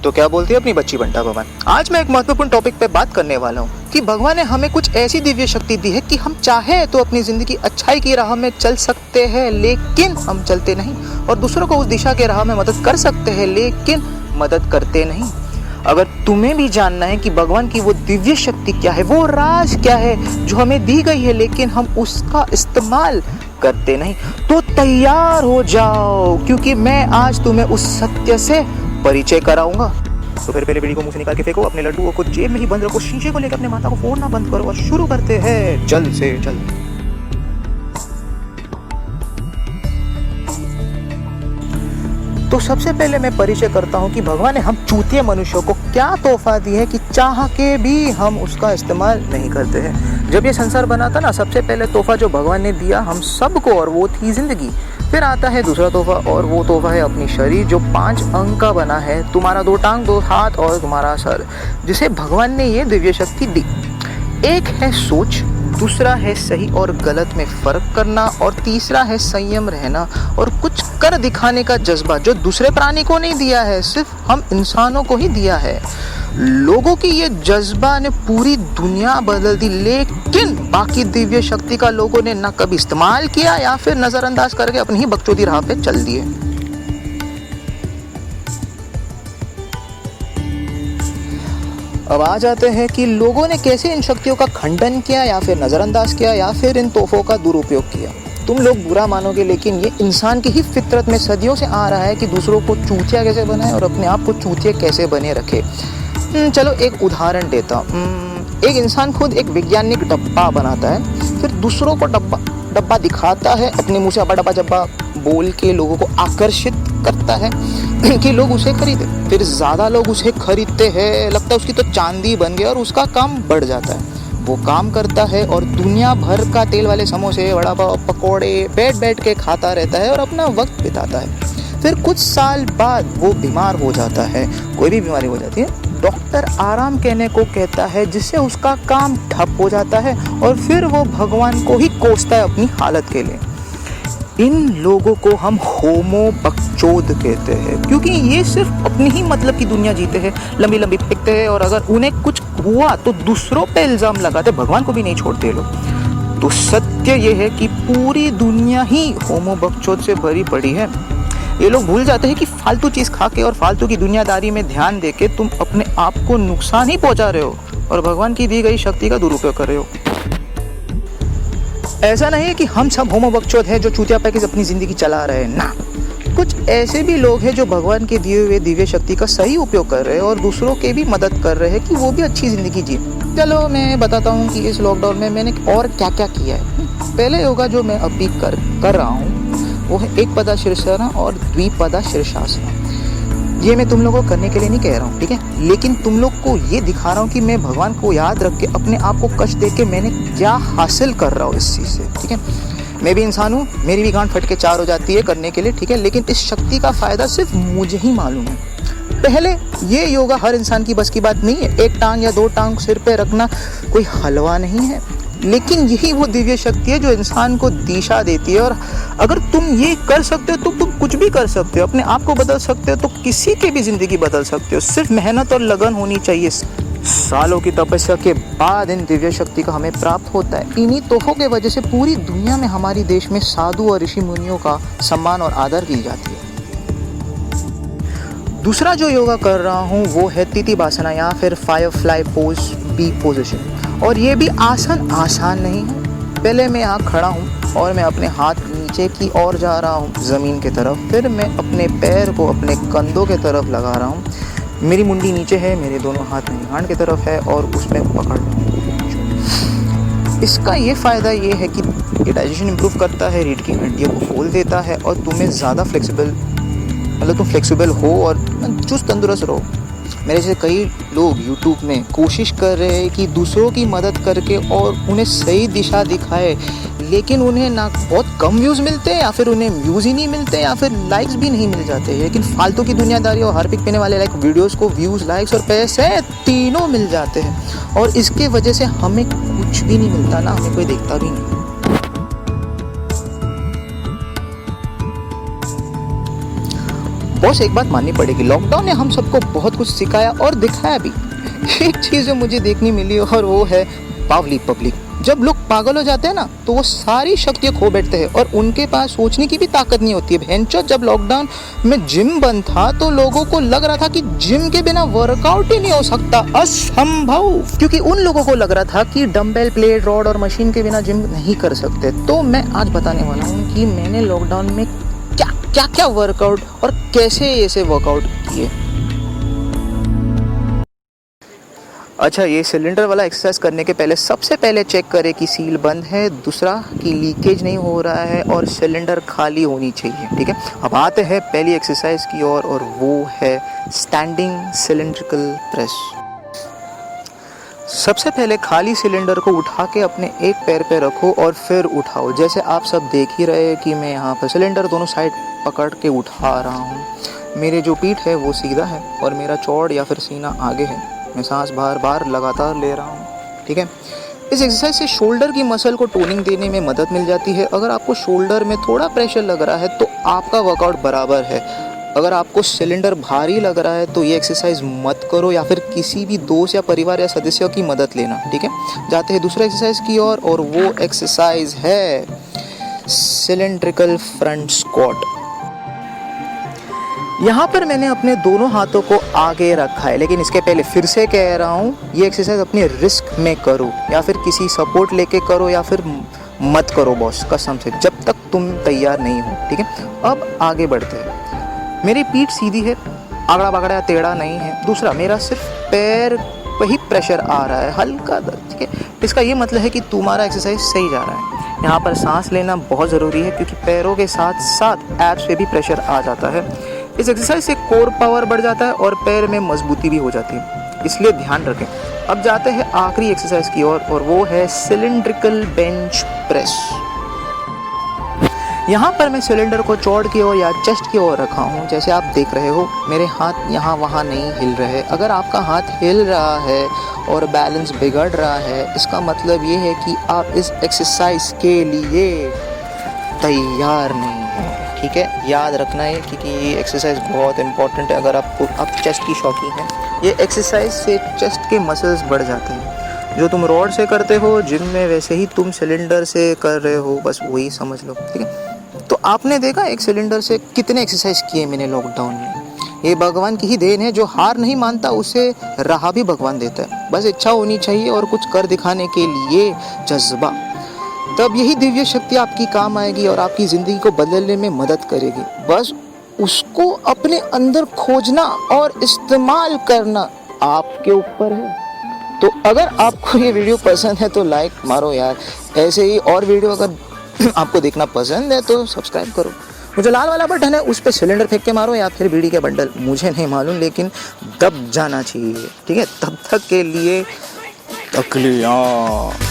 तो क्या बोलती है अपनी बच्ची बंटा भवन। आज मैं एक महत्वपूर्ण टॉपिक पे बात करने वाला हूँ कि भगवान ने हमें कुछ ऐसी दिव्य शक्ति दी है कि हम चाहे तो अपनी जिंदगी अच्छाई की राह में चल सकते हैं, लेकिन हम चलते नहीं, और दूसरों को उस दिशा के राह में मदद कर सकते हैं, लेकिन मदद करते नहीं। अगर तुम्हें भी जानना है कि भगवान की वो दिव्य शक्ति क्या है, वो राज क्या है जो हमें दी गई है लेकिन हम उसका इस्तेमाल करते नहीं, तो तैयार हो जाओ, क्योंकि मैं आज तुम्हें उस सत्य से परिचय कराऊंगा। तो फिर पहले बीड़ी को मुंह से निकाल के फेंको, अपने लड्डुओं को जेब में ही बंद रखो, शीशे को लेकर अपने माथा को फोड़ना बंद करो और शुरू करते हैं जल्द से जल्द। तो सबसे पहले मैं परिचय करता हूँ कि भगवान ने हम चूतिए मनुष्यों को क्या तोहफा दी है कि चाह के भी हम उसका इस्तेमाल नहीं करते हैं। जब ये संसार बना था ना, सबसे पहले तोहफा जो भगवान ने दिया हम सबको, और वो थी जिंदगी। फिर आता है दूसरा तोहफा, और वो तोहफा है अपनी शरीर जो 5 अंग का बना है, तुम्हारा 2 टांग 2 हाथ और तुम्हारा सर, जिसे भगवान ने ये दिव्य शक्ति दी। एक है सोच, दूसरा है सही और गलत में फर्क करना, और तीसरा है संयम रहना और कुछ कर दिखाने का जज्बा, जो दूसरे प्राणी को नहीं दिया है, सिर्फ हम इंसानों को ही दिया है। लोगों की ये जज्बा ने पूरी दुनिया बदल दी, लेकिन बाकी दिव्य शक्ति का लोगों ने ना कभी इस्तेमाल किया या फिर नजरअंदाज करके अपनी ही बकचोदी राह पे चल दिए। अब आ जाते हैं कि लोगों ने कैसे इन शक्तियों का खंडन किया या फिर नजरअंदाज किया या फिर इन तोहफों का दुरुपयोग किया। तुम लोग बुरा मानोगे, लेकिन ये इंसान की ही फितरत में सदियों से आ रहा है कि दूसरों को चूतिया कैसे बनाए और अपने आप को चूतिया कैसे बने रखे। चलो एक उदाहरण देता हूँ। एक इंसान खुद एक वैज्ञानिक डब्बा बनाता है, फिर दूसरों को डब्बा दिखाता है, अपने मुंह से अब्बा डब्बा जब्बा बोल के लोगों को आकर्षित करता है कि लोग उसे खरीदे। फिर ज़्यादा लोग उसे खरीदते हैं, लगता है उसकी तो चांदी बन गई, और उसका काम बढ़ जाता है। वो काम करता है और दुनिया भर का तेल वाले समोसे, वड़ा पाव, पकौड़े बैठ के खाता रहता है और अपना वक्त बिताता है। फिर कुछ साल बाद वो बीमार हो जाता है, कोई भी बीमारी हो जाती है, डॉक्टर आराम कहने को कहता है, जिससे उसका काम ठप हो जाता है और फिर वो भगवान को ही कोसता है अपनी हालत के लिए। इन लोगों को हम होमो बकचोद कहते हैं, क्योंकि ये सिर्फ अपनी ही मतलब की दुनिया जीते हैं, लंबी लंबी पिकते हैं, और अगर उन्हें कुछ हुआ तो दूसरों पे इल्ज़ाम लगाते, भगवान को भी नहीं छोड़ते लोग। तो सत्य ये है कि पूरी दुनिया ही होमो बकचोद से भरी पड़ी है। ये लोग भूल जाते हैं कि फालतू चीज़ खा के और फालतू की दुनियादारी में ध्यान देके तुम अपने आप को नुकसान ही पहुंचा रहे हो और भगवान की दी गई शक्ति का दुरुपयोग कर रहे हो। ऐसा नहीं है कि हम सब होमो बकचोद हैं जो चूतिया पैकेज अपनी ज़िंदगी चला रहे हैं, ना। कुछ ऐसे भी लोग हैं जो भगवान के दिए हुए दिव्य शक्ति का सही उपयोग कर रहे हैं और दूसरों के भी मदद कर रहे हैं कि वो भी अच्छी ज़िंदगी जिए। चलो मैं बताता हूँ कि इस लॉकडाउन में मैंने और क्या क्या किया है। पहले योगा जो मैं अभी कर रहा हूँ वो है एक पदा शीर्षासन और द्विपदा शीर्षासन। ये मैं तुम लोगों को करने के लिए नहीं कह रहा हूँ, ठीक है, लेकिन तुम लोग को ये दिखा रहा हूँ कि मैं भगवान को याद रख के अपने आप को कष्ट दे के मैंने क्या हासिल कर रहा हूँ इस चीज़ से, ठीक है। मैं भी इंसान हूँ, मेरी भी गांठ फट के 4 हो जाती है करने के लिए, ठीक है, लेकिन इस शक्ति का फ़ायदा सिर्फ मुझे ही मालूम है। पहले ये योगा हर इंसान की बस की बात नहीं है। 1 टांग या 2 टांग सिर पे रखना कोई हलवा नहीं है, लेकिन यही वो दिव्य शक्ति है जो इंसान को दिशा देती है। और अगर तुम ये कर सकते हो तो तुम कुछ भी कर सकते हो, अपने आप को बदल सकते हो, तो किसी की भी ज़िंदगी बदल सकते हो। सिर्फ मेहनत और लगन होनी चाहिए। सालों की तपस्या के बाद इन दिव्य शक्ति का हमें प्राप्त होता है। इन्हीं तोहफों के वजह से पूरी दुनिया में, हमारी देश में साधु और ऋषि मुनियों का सम्मान और आदर की जाती है। दूसरा जो योगा कर रहा हूँ वो है तितिबासना या फिर फायरफ्लाई पोज, बी पोजिशन। और ये भी आसान नहीं है। पहले मैं यहाँ खड़ा हूँ और मैं अपने हाथ नीचे की ओर जा रहा हूँ ज़मीन की तरफ, फिर मैं अपने पैर को अपने कंधों के तरफ लगा रहा हूँ। मेरी मुंडी नीचे है, मेरे दोनों हाथ मेरी गांड की तरफ है और उसमें पकड़ रहा हूँ। इसका ये फ़ायदा ये है कि ये डाइजेशन इम्प्रूव करता है, रीढ़ की हड्डियों को खोल देता है और तुम्हें ज़्यादा फ्लेक्सिबल, मतलब तुम फ्लेक्सिबल हो और चुस्त तंदुरुस्त रहो। मेरे जैसे कई लोग YouTube में कोशिश कर रहे हैं कि दूसरों की मदद करके और उन्हें सही दिशा दिखाए, लेकिन उन्हें ना बहुत कम व्यूज़ मिलते हैं या फिर उन्हें व्यूज़ ही नहीं मिलते या फिर लाइक्स भी नहीं मिल जाते। लेकिन फालतू की दुनियादारी और हार्पिक पीने वाले लाइक वीडियोस को व्यूज़, लाइक्स और पैसे तीनों मिल जाते हैं, और इसके वजह से हमें कुछ भी नहीं मिलता, ना हमें कोई देखता भी नहीं। बॉस एक बात माननी पड़ेगी, लॉकडाउन ने हम सबको बहुत कुछ सिखाया और दिखाया भी। एक चीज़ जो मुझे देखनी मिली और वो है पावली पब्लिक। जब लोग पागल हो जाते हैं ना तो वो सारी शक्तियाँ खो बैठते हैं और उनके पास सोचने की भी ताकत नहीं होती है। भैंचोद, जब लॉकडाउन में जिम बंद था तो लोगों को लग रहा था कि जिम के बिना वर्कआउट ही नहीं हो सकता, असंभव। क्योंकि उन लोगों को लग रहा था कि डंबल, प्लेट, रॉड और मशीन के बिना जिम नहीं कर सकते। तो मैं आज बताने वाला हूँ कि मैंने लॉकडाउन में क्या क्या वर्कआउट और कैसे ऐसे वर्कआउट किए। अच्छा, ये सिलेंडर वाला एक्सरसाइज करने के पहले सबसे पहले चेक करें कि सील बंद है, दूसरा कि लीकेज नहीं हो रहा है और सिलेंडर खाली होनी चाहिए। ठीक है, अब आते हैं पहली एक्सरसाइज की ओर और वो है स्टैंडिंग सिलेंड्रिकल प्रेस। सबसे पहले खाली सिलेंडर को उठा के अपने एक पैर पे रखो और फिर उठाओ। जैसे आप सब देख ही रहे हैं कि मैं यहाँ पर सिलेंडर दोनों साइड पकड़ के उठा रहा हूँ। मेरे जो पीठ है वो सीधा है और मेरा चौड़ या फिर सीना आगे है। मैं सांस बार बार लगातार ले रहा हूँ। ठीक है, इस एक्सरसाइज से शोल्डर की मसल को टोनिंग देने में मदद मिल जाती है। अगर आपको शोल्डर में थोड़ा प्रेशर लग रहा है तो आपका वर्कआउट बराबर है। अगर आपको सिलेंडर भारी लग रहा है तो ये एक्सरसाइज मत करो या फिर किसी भी दोस्त या परिवार या सदस्यों की मदद लेना। ठीक है, जाते हैं दूसरे एक्सरसाइज की ओर और वो एक्सरसाइज है सिलेंड्रिकल फ्रंट स्क्वाट। यहाँ पर मैंने अपने दोनों हाथों को आगे रखा है, लेकिन इसके पहले फिर से कह रहा हूँ ये एक्सरसाइज अपने रिस्क में करो या फिर किसी सपोर्ट लेके करो या फिर मत करो बॉस, कसम से, जब तक तुम तैयार नहीं हो। ठीक है, अब आगे बढ़ते हैं। मेरी पीठ सीधी है, आगड़ा बागड़ा या टेढ़ा नहीं है। दूसरा, मेरा सिर्फ पैर पे ही प्रेशर आ रहा है, हल्का दर्द। ठीक है, इसका ये मतलब है कि तुम्हारा एक्सरसाइज सही जा रहा है। यहाँ पर सांस लेना बहुत ज़रूरी है क्योंकि पैरों के साथ साथ एब्स पे भी प्रेशर आ जाता है। इस एक्सरसाइज से कोर पावर बढ़ जाता है और पैर में मजबूती भी हो जाती है, इसलिए ध्यान रखें। अब जाते हैं आखिरी एक्सरसाइज की ओर और वो है सिलेंड्रिकल बेंच प्रेस। यहाँ पर मैं सिलेंडर को चौड़ की ओर या चेस्ट की ओर रखा हूँ। जैसे आप देख रहे हो मेरे हाथ यहाँ वहाँ नहीं हिल रहे। अगर आपका हाथ हिल रहा है और बैलेंस बिगड़ रहा है, इसका मतलब ये है कि आप इस एक्सरसाइज के लिए तैयार नहीं हैं। ठीक है, याद रखना है क्योंकि ये एक्सरसाइज बहुत इंपॉर्टेंट है। अगर आप चेस्ट की शौकीन हैं, ये एक्सरसाइज से चेस्ट के मसल्स बढ़ जाते हैं। जो तुम रॉड से करते हो जिम में, वैसे ही तुम सिलेंडर से कर रहे हो, बस वही समझ लो। ठीक है, तो आपने देखा एक सिलेंडर से कितने एक्सरसाइज किए मैंने लॉकडाउन में। ये भगवान की ही देन है, जो हार नहीं मानता उसे राह भी भगवान देता है। बस इच्छा होनी चाहिए और कुछ कर दिखाने के लिए जज्बा, तब यही दिव्य शक्ति आपकी काम आएगी और आपकी ज़िंदगी को बदलने में मदद करेगी। बस उसको अपने अंदर खोजना और इस्तेमाल करना आपके ऊपर है। तो अगर आपको ये वीडियो पसंद है तो लाइक मारो यार। ऐसे ही और वीडियो अगर आपको देखना पसंद है तो सब्सक्राइब करो। वो जो लाल वाला बटन है उस पर सिलेंडर फेंक के मारो या फिर बीड़ी के बंडल, मुझे नहीं मालूम, लेकिन दब जाना चाहिए। ठीक है, तब तक के लिए तकलियाँ।